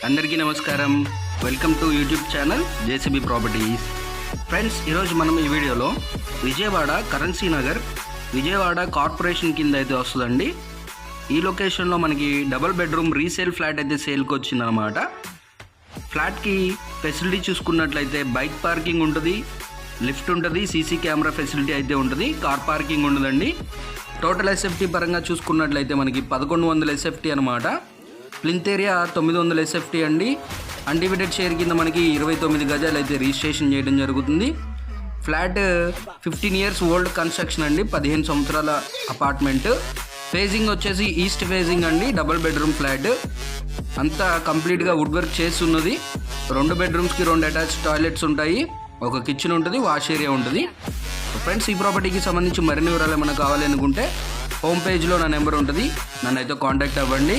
అందరికీ నమస్కారం. Welcome to YouTube channel JCB properties. Friends, ఈరోజు మనం ఈ వీడియోలో విజయవాడ కరెన్సీ నగర్ విజయవాడ కార్పొరేషన్ కింద అయితే వస్తుందండి. ఈ లొకేషన్లో మనకి డబుల్ బెడ్రూమ్ రీసేల్ ఫ్లాట్ అయితే సేల్కి వచ్చిందనమాట. ఫ్లాట్కి ఫెసిలిటీ చూసుకున్నట్లయితే బైక్ పార్కింగ్ ఉంటుంది, లిఫ్ట్ ఉంటుంది, సీసీ కెమెరా ఫెసిలిటీ అయితే ఉంటుంది, కార్ పార్కింగ్ ఉండదండి. టోటల్ ఎస్ఎఫ్టీ పరంగా చూసుకున్నట్లయితే మనకి 1100 ఎస్ఎఫ్టీ అనమాట. ప్లింత్ ఏరియా 900 ఎస్ఎఫ్టీ అండి. అన్డివైడెడ్ షేర్ కింద మనకి 29 గజాలు అయితే రిజిస్ట్రేషన్ చేయడం జరుగుతుంది. ఫ్లాట్ 15 ఇయర్స్ ఓల్డ్ కన్స్ట్రక్షన్ అండి, 15 సంవత్సరాల అపార్ట్మెంట్. ఫేజింగ్ వచ్చేసి ఈస్ట్ ఫేజింగ్ అండి. డబుల్ బెడ్రూమ్ ఫ్లాట్ అంతా కంప్లీట్గా వుడ్ వర్క్ చేస్తున్నది. 2 బెడ్రూమ్స్కి 2 అటాచ్ టాయిలెట్స్ ఉంటాయి, ఒక కిచెన్ ఉంటుంది, వాష్ ఏరియా ఉంటుంది. ఫ్రెండ్స్, ఈ ప్రాపర్టీకి సంబంధించి మరిన్ని వివరాలు ఏమైనా కావాలి అనుకుంటే హోమ్ పేజ్లో నా నెంబర్ ఉంటుంది, నన్ను అయితే కాంటాక్ట్ అవ్వండి.